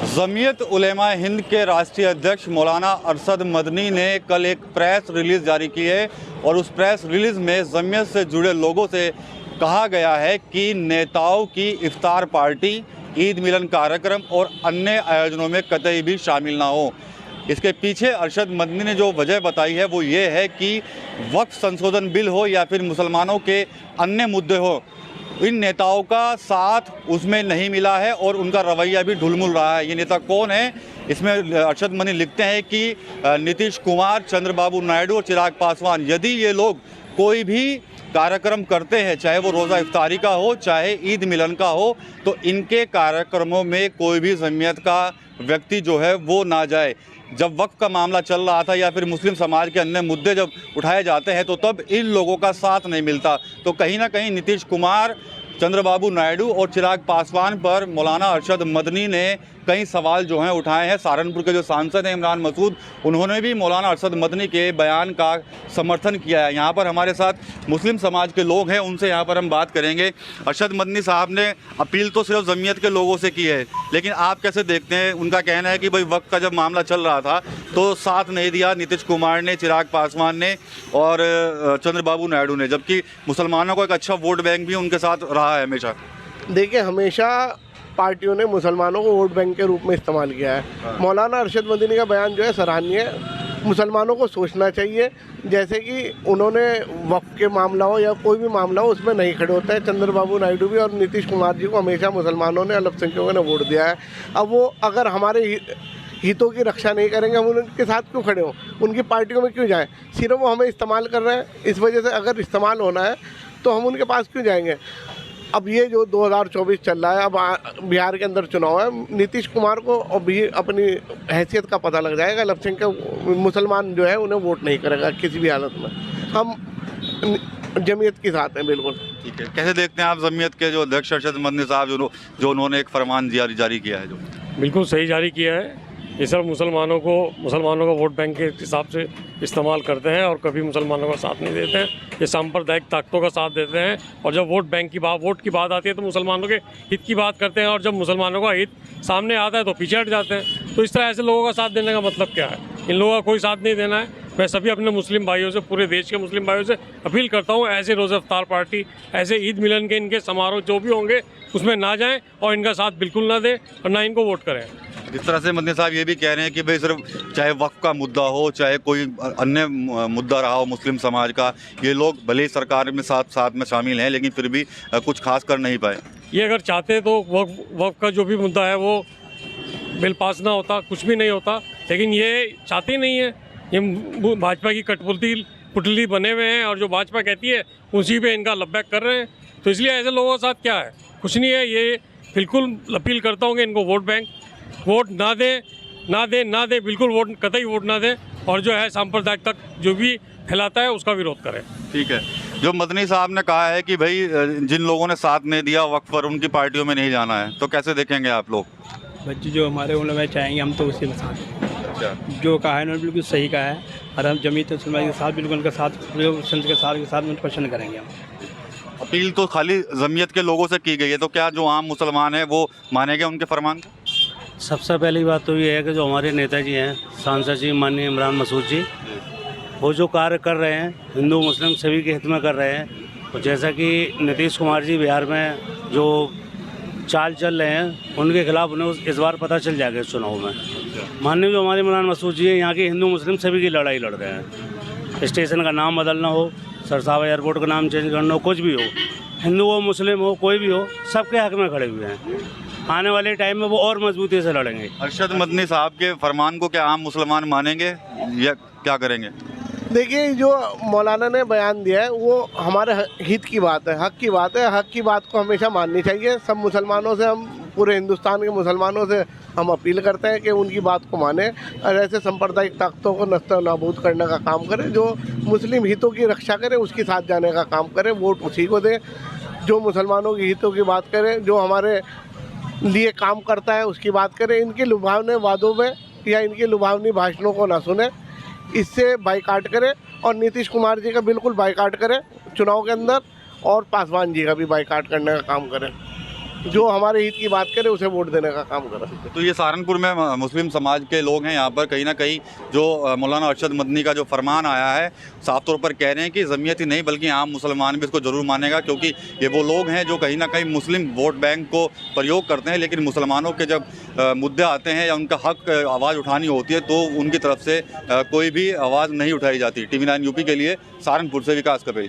जमीयत उलेमा हिंद के राष्ट्रीय अध्यक्ष मौलाना अरशद मदनी ने कल एक प्रेस रिलीज़ जारी की है और उस प्रेस रिलीज़ में जमीयत से जुड़े लोगों से कहा गया है कि नेताओं की इफ्तार पार्टी, ईद मिलन कार्यक्रम और अन्य आयोजनों में कतई भी शामिल ना हो। इसके पीछे अरशद मदनी ने जो वजह बताई है वो ये है कि वक्फ संशोधन बिल हो या फिर मुसलमानों के अन्य मुद्दे हो, इन नेताओं का साथ उसमें नहीं मिला है और उनका रवैया भी ढुलमुल रहा है। ये नेता कौन है? इसमें अरशद मदनी लिखते हैं कि नीतीश कुमार, चंद्रबाबू नायडू और चिराग पासवान, यदि ये लोग कोई भी कार्यक्रम करते हैं, चाहे वो रोज़ा इफ्तारी का हो, चाहे ईद मिलन का हो, तो इनके कार्यक्रमों में कोई भी जमीयत का व्यक्ति जो है वो ना जाए। जब वक्फ का मामला चल रहा था या फिर मुस्लिम समाज के अन्य मुद्दे जब उठाए जाते हैं तो तब इन लोगों का साथ नहीं मिलता। तो कहीं ना कहीं नीतीश कुमार, चंद्रबाबू नायडू और चिराग पासवान पर मौलाना अरशद मदनी ने कई सवाल जो हैं उठाए हैं। सहारनपुर के जो सांसद हैं इमरान मसूद, उन्होंने भी मौलाना अरशद मदनी के बयान का समर्थन किया है। यहाँ पर हमारे साथ मुस्लिम समाज के लोग हैं, उनसे यहाँ पर हम बात करेंगे। अरशद मदनी साहब ने अपील तो सिर्फ जमीयत के लोगों से की है, लेकिन आप कैसे देखते हैं? उनका कहना है कि भाई वक्त का जब मामला चल रहा था तो साथ नहीं दिया नीतीश कुमार ने, चिराग पासवान ने और चंद्रबाबू नायडू ने, जबकि मुसलमानों को एक अच्छा वोट बैंक भी उनके साथ रहा है हमेशा। देखिए, हमेशा पार्टियों ने मुसलमानों को वोट बैंक के रूप में इस्तेमाल किया है। मौलाना अरशद मदनी का बयान जो है सराहनीय है। मुसलमानों को सोचना चाहिए, जैसे कि उन्होंने वक्फ के मामला हो या कोई भी मामला हो उसमें नहीं खड़े होते हैं। चंद्रबाबू नायडू भी और नीतीश कुमार जी को हमेशा मुसलमानों ने, अल्पसंख्यकों ने वोट दिया है। अब वो अगर हमारे हितों की रक्षा नहीं करेंगे, हम उनके साथ क्यों खड़े हों, उनकी पार्टियों में क्यों जाएं? सिर्फ वो हमें इस्तेमाल कर रहे हैं। इस वजह से अगर इस्तेमाल होना है तो हम उनके पास क्यों जाएंगे? अब ये जो 2024 चल रहा है, अब बिहार के अंदर चुनाव है, नीतीश कुमार को अभी अपनी हैसियत का पता लग जाएगा। अल्पसंख्यक मुसलमान जो है उन्हें वोट नहीं करेगा किसी भी हालत में। हम जमीयत के साथ हैं बिल्कुल। ठीक है, कैसे देखते हैं आप जमीयत के जो अध्यक्ष अरशद मदनी साहब जो उन्होंने एक फरमान जारी किया है? जो बिल्कुल सही जारी किया है। ये सब मुसलमानों का वोट बैंक के हिसाब से इस्तेमाल करते हैं और कभी मुसलमानों का साथ नहीं देते हैं। ये सांप्रदायिक ताकतों का साथ देते हैं और जब वोट की बात आती है तो मुसलमानों के हित की बात करते हैं और जब मुसलमानों का हित सामने आता है तो पीछे हट जाते हैं। तो इस तरह ऐसे लोगों का साथ देने का मतलब क्या है? इन लोगों का कोई साथ नहीं देना है। मैं सभी अपने मुस्लिम भाइयों से, पूरे देश के मुस्लिम भाइयों से अपील करता हूँ, ऐसे रोज़ा इफ्तार पार्टी, ऐसे ईद मिलन के इनके समारोह जो भी होंगे उसमें ना जाएं और इनका साथ बिल्कुल ना दें और ना इनको वोट करें। इस तरह से मदनी साहब ये भी कह रहे हैं कि भाई सिर्फ चाहे वक्फ का मुद्दा हो, चाहे कोई अन्य मुद्दा रहा हो मुस्लिम समाज का, ये लोग भले ही सरकार में साथ में शामिल हैं लेकिन फिर भी कुछ खास कर नहीं पाए। ये अगर चाहते तो वक्फ का जो भी मुद्दा है वो बिल पास ना होता, कुछ भी नहीं होता, लेकिन ये चाहते नहीं है। ये भाजपा की पुतली बने हुए हैं और जो भाजपा कहती है उसी पे इनका लब्बैक कर रहे हैं। तो इसलिए ऐसे लोगों के साथ क्या है? कुछ नहीं है। ये बिल्कुल अपील करता हूँ कि इनको वोट ना दे, बिल्कुल कतई वोट ना दे और जो है सांप्रदायिक तक जो भी फैलाता है उसका विरोध करें। ठीक है, जो मदनी साहब ने कहा है कि भाई जिन लोगों ने साथ नहीं दिया वक्फ पर, उनकी पार्टियों में नहीं जाना है, तो कैसे देखेंगे आप लोग? बच्चे जो हमारे उलमा चाहेंगे हम तो उसी के साथ हैं। जो कहा है उन्होंने बिल्कुल सही कहा है और हम जमीयत उलमा के साथ बिल्कुल उनके साथ संत के साथ उनको पसंद करेंगे। हम अपील तो खाली जमीयत के लोगों से की गई है, तो क्या जो आम मुसलमान है वो मानेंगे उनके फरमान को? सबसे पहली बात तो ये है कि जो हमारे नेताजी हैं, सांसद जी माननीय इमरान मसूद जी, वो जो कार्य कर रहे हैं हिंदू मुस्लिम सभी के हित में कर रहे हैं। तो जैसा कि नीतीश कुमार जी बिहार में जो चाल चल रहे हैं उनके खिलाफ उन्हें इस बार पता चल जाएगा इस चुनाव में। माननीय जो हमारे इमरान मसूद जी हैं, यहाँ के हिंदू मुस्लिम सभी की लड़ाई लड़ रहे हैं। स्टेशन का नाम बदलना हो, सरसावा एयरपोर्ट का नाम चेंज करना हो, कुछ भी हो, हिंदू हो मुस्लिम हो कोई भी हो, सबके हक में खड़े हुए हैं। आने वाले टाइम में वो और मजबूती से लड़ेंगे। अरशद मदनी साहब के फरमान को क्या आम मुसलमान मानेंगे या क्या करेंगे? देखिए, जो मौलाना ने बयान दिया है वो हमारे हित की बात है, हक की बात है। हक की बात को हमेशा माननी चाहिए। सब मुसलमानों से, हम पूरे हिंदुस्तान के मुसलमानों से हम अपील करते हैं कि उनकी बात को माने और ऐसे सांप्रदायिक ताकतों को नस्ता नाबूद करने का काम करें। जो मुस्लिम हितों की रक्षा करे उसके साथ जाने का काम करें, वोट उसी को दें। जो मुसलमानों की हितों की बात करें, जो हमारे लिए काम करता है उसकी बात करें। इनके लुभावने वादों में या इनके लुभावनी भाषणों को ना सुने, इससे बाइकाट करें और नीतीश कुमार जी का बिल्कुल बाइकाट करें चुनाव के अंदर और पासवान जी का भी बाइकाट करने का काम करें। जो हमारे हित की बात करे उसे वोट देने का काम करें। तो ये सहारनपुर में मुस्लिम समाज के लोग हैं यहाँ पर, कहीं ना कहीं जो मौलाना अरशद मदनी का जो फरमान आया है साफ तौर पर कह रहे हैं कि ज़मीयत ही नहीं बल्कि आम मुसलमान भी इसको ज़रूर मानेगा, क्योंकि ये वो लोग हैं जो कहीं ना कहीं मुस्लिम वोट बैंक को प्रयोग करते हैं, लेकिन मुसलमानों के जब मुद्दे आते हैं या उनका हक आवाज़ उठानी होती है तो उनकी तरफ से कोई भी आवाज़ नहीं उठाई जाती। TV9 यूपी के लिए सहारनपुर से विकास कर रही।